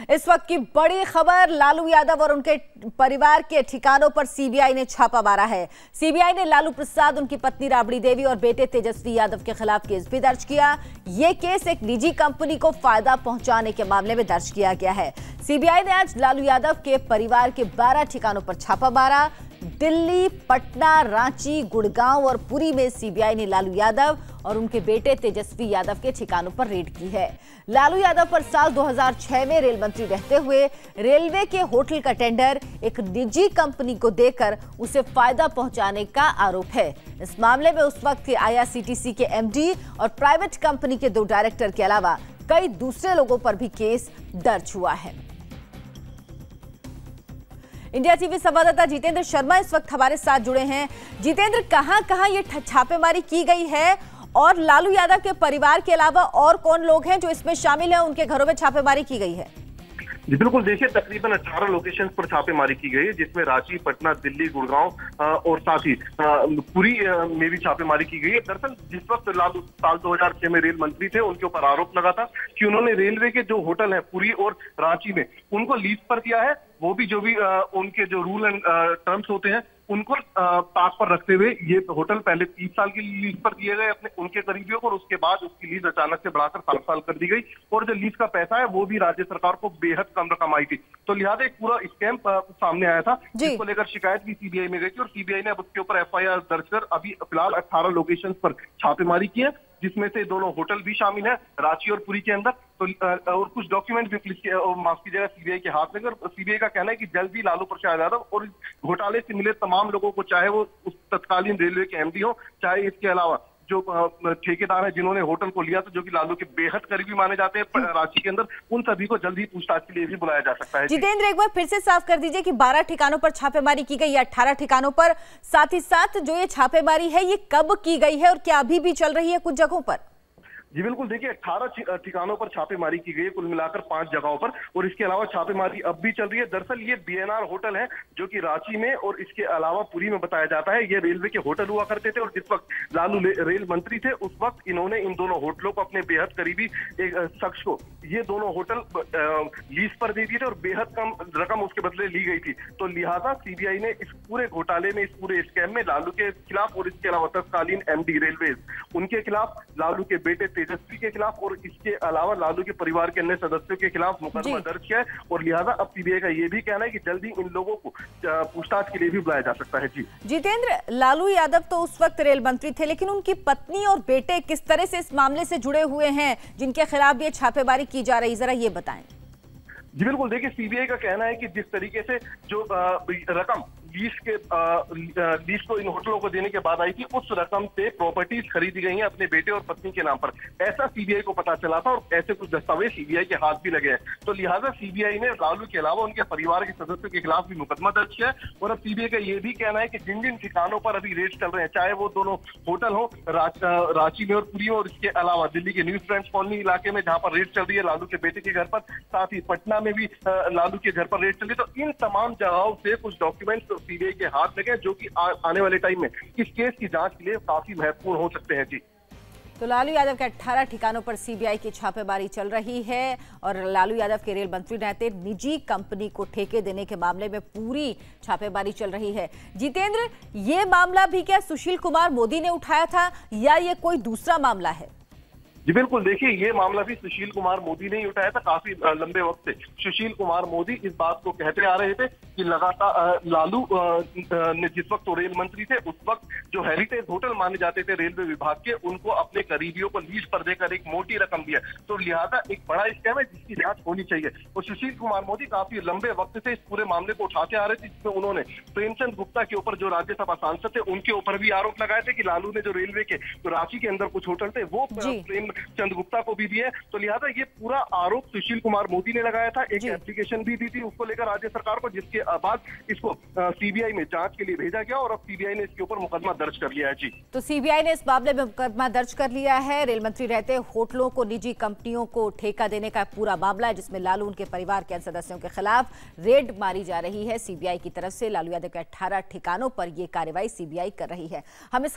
इस वक्त की बड़ी खबर, लालू यादव और उनके परिवार के ठिकानों पर सीबीआई ने छापा मारा है। सीबीआई ने लालू प्रसाद, उनकी पत्नी राबड़ी देवी और बेटे तेजस्वी यादव के खिलाफ केस भी दर्ज किया। यह केस एक निजी कंपनी को फायदा पहुंचाने के मामले में दर्ज किया गया है। सीबीआई ने आज लालू यादव के परिवार के 12 ठिकानों पर छापा मारा। दिल्ली, पटना, रांची, गुड़गांव और पुरी में सीबीआई ने लालू यादव और उनके बेटे तेजस्वी यादव के ठिकानों पर रेड की है। लालू यादव पर साल 2006 में रेल मंत्री रहते हुए रेलवे के होटल का टेंडर एक निजी कंपनी को देकर उसे फायदा पहुंचाने का आरोप है। इस मामले में उस वक्त के आईआरसीटीसी के एमडी और प्राइवेट कंपनी के 2 डायरेक्टर के अलावा कई दूसरे लोगों पर भी केस दर्ज हुआ है। इंडिया टीवी संवाददाता जितेंद्र शर्मा इस वक्त हमारे साथ जुड़े हैं। जितेंद्र, कहां ये छापेमारी की गई है और लालू यादव के परिवार के अलावा और कौन लोग हैं जो इसमें शामिल हैं, उनके घरों में छापेमारी की गई है? जी बिल्कुल, देखिए तकरीबन 18 लोकेशन पर छापेमारी की गई है, जिसमें रांची, पटना, दिल्ली, गुड़गांव और साथ ही पुरी में भी छापेमारी की गई है। दरअसल जिस वक्त लालू साल 2006 में रेल मंत्री थे, उनके ऊपर आरोप लगा था कि उन्होंने रेलवे के जो होटल है पुरी और रांची में उनको लीज पर दिया है। वो भी जो भी उनके जो रूल एंड टर्म्स होते हैं उनको ताक पर रखते हुए ये होटल पहले 30 साल की लीज पर दिए गए अपने उनके करीबियों को, और उसके बाद उसकी लीज अचानक से बढ़ाकर 7 साल कर दी गई और जो लीज का पैसा है वो भी राज्य सरकार को बेहद कम रकम आई थी। तो लिहाजा एक पूरा स्कैम सामने आया था, जिसको लेकर शिकायत भी सीबीआई में गई थी और सीबीआई ने अब उसके ऊपर एफआईआर दर्ज कर अभी फिलहाल 18 लोकेशन पर छापेमारी की है, जिसमें से 2 होटल भी शामिल है रांची और पुरी के अंदर। तो और कुछ डॉक्यूमेंट भी माफ कीजिएगा सीबीआई के हाथ में। और सीबीआई का कहना है कि जल्द ही लालू प्रसाद यादव और घोटाले से मिले तमाम लोगों को, चाहे वो उस तत्कालीन रेलवे के एमडी हो, चाहे इसके अलावा जो ठेकेदार है जिन्होंने होटल को लिया था, जो कि लालू के बेहद करीबी माने जाते हैं रांची के अंदर, उन सभी को जल्द ही पूछताछ के लिए भी बुलाया जा सकता है। जितेंद्र, एक बार फिर से साफ कर दीजिए कि 12 ठिकानों पर छापेमारी की गई या 18 ठिकानों पर, साथ ही साथ जो ये छापेमारी है ये कब की गई है और क्या अभी भी चल रही है कुछ जगहों पर? जी बिल्कुल, देखिए 18 ठिकानों पर छापेमारी की गई है, कुल मिलाकर 5 जगहों पर, और इसके अलावा छापेमारी अब भी चल रही है। दरअसल ये बीएनआर होटल है जो कि रांची में और इसके अलावा पुरी में बताया जाता है ये रेलवे के होटल हुआ करते थे, और जिस वक्त लालू रेल मंत्री थे उस वक्त इन्होंने इन दोनों होटलों को अपने बेहद करीबी एक शख्स को ये दोनों होटल लीज पर दे दिए थे और बेहद कम रकम उसके बदले ली गई थी। तो लिहाजा सीबीआई ने इस पूरे घोटाले में, इस पूरे स्कैम में लालू के खिलाफ और इसके अलावा तत्कालीन एमडी रेलवे उनके खिलाफ, लालू के बेटे तेजस्वी के खिलाफ और इसके अलावा लालू के परिवार के अन्य सदस्यों के खिलाफ मुकदमा दर्ज किया है। और लिहाजा अब सीबीआई का ये भी कहना है कि जल्दी इन लोगों को पूछताछ के लिए भी बुलाया जा सकता है। जी जितेंद्र, लालू यादव तो उस वक्त रेल मंत्री थे, लेकिन उनकी पत्नी और बेटे किस तरह से इस मामले से जुड़े हुए हैं जिनके खिलाफ ये छापेमारी की जा रही, जरा ये बताएं। जी बिल्कुल, देखिए सीबीआई का कहना है कि जिस तरीके से जो रकम लीज को इन होटलों को देने के बाद आई थी, उस रकम से प्रॉपर्टीज खरीदी गई हैं अपने बेटे और पत्नी के नाम पर, ऐसा सीबीआई को पता चला था और ऐसे कुछ दस्तावेज सीबीआई के हाथ भी लगे हैं। तो लिहाजा सीबीआई ने लालू के अलावा उनके परिवार के सदस्यों के खिलाफ भी मुकदमा दर्ज किया है। और अब सीबीआई का ये भी कहना है कि जिन जिन ठिकानों पर अभी रेड चल रहे हैं, चाहे वो दोनों होटल हो रांची में और पुरी में, और इसके अलावा दिल्ली के न्यू फ्रेंड्स कॉलोनी इलाके में जहां पर रेड चल रही है लालू के बेटे के घर पर, साथ ही पटना में भी लालू के घर पर रेड चल रही है, तो इन तमाम जगहों से कुछ डॉक्यूमेंट्स सीबीआई के हाथ लगे जो कि आने वाले टाइम में इस केस की जांच के लिए काफी महत्वपूर्ण हो सकते हैं। जी तो लालू यादव के 18 ठिकानों पर सीबीआई की छापेमारी चल रही है और लालू यादव के रेल मंत्री रहते निजी कंपनी को ठेके देने के मामले में पूरी छापेमारी चल रही है। जितेंद्र, ये मामला भी क्या सुशील कुमार मोदी ने उठाया था या ये कोई दूसरा मामला है? जी बिल्कुल, देखिए ये मामला भी सुशील कुमार मोदी ने ही उठाया था। काफी लंबे वक्त से सुशील कुमार मोदी इस बात को कहते आ रहे थे कि लगातार लालू ने जिस वक्त रेल मंत्री थे उस वक्त जो हेरिटेज होटल माने जाते थे रेलवे विभाग के, उनको अपने करीबियों को लीज पर देकर एक मोटी रकम दिया। तो लिहाजा एक बड़ा स्कैम है जिसकी जांच होनी चाहिए। और सुशील कुमार मोदी काफी लंबे वक्त से इस पूरे मामले को उठाते आ रहे थे, जिसमें उन्होंने प्रेमचंद गुप्ता के ऊपर, जो राज्यसभा सांसद थे, उनके ऊपर भी आरोप लगाए थे कि लालू ने जो रेलवे के रांची के अंदर कुछ होटल थे वो प्रेमचंद गुप्ता को भी दिए। तो लिहाजा ये पूरा आरोप सुशील कुमार मोदी ने लगाया था। एक एप्लीकेशन भी दी थी उसको लेकर राज्य सरकार को, जिसके बाद इसको सीबीआई में जांच के लिए भेजा गया और अब सीबीआई ने इसके ऊपर मुकदमा दर्ज कर लिया है। जी तो सीबीआई ने इस मामले में मुकदमा दर्ज कर लिया है। रेल मंत्री रहते होटलों को निजी कंपनियों को ठेका देने का पूरा मामला है, जिसमें लालू उनके परिवार के सदस्यों के खिलाफ रेड मारी जा रही है सीबीआई की तरफ से। लालू यादव के 18 ठिकानों पर यह कार्रवाई सीबीआई कर रही है। हम इस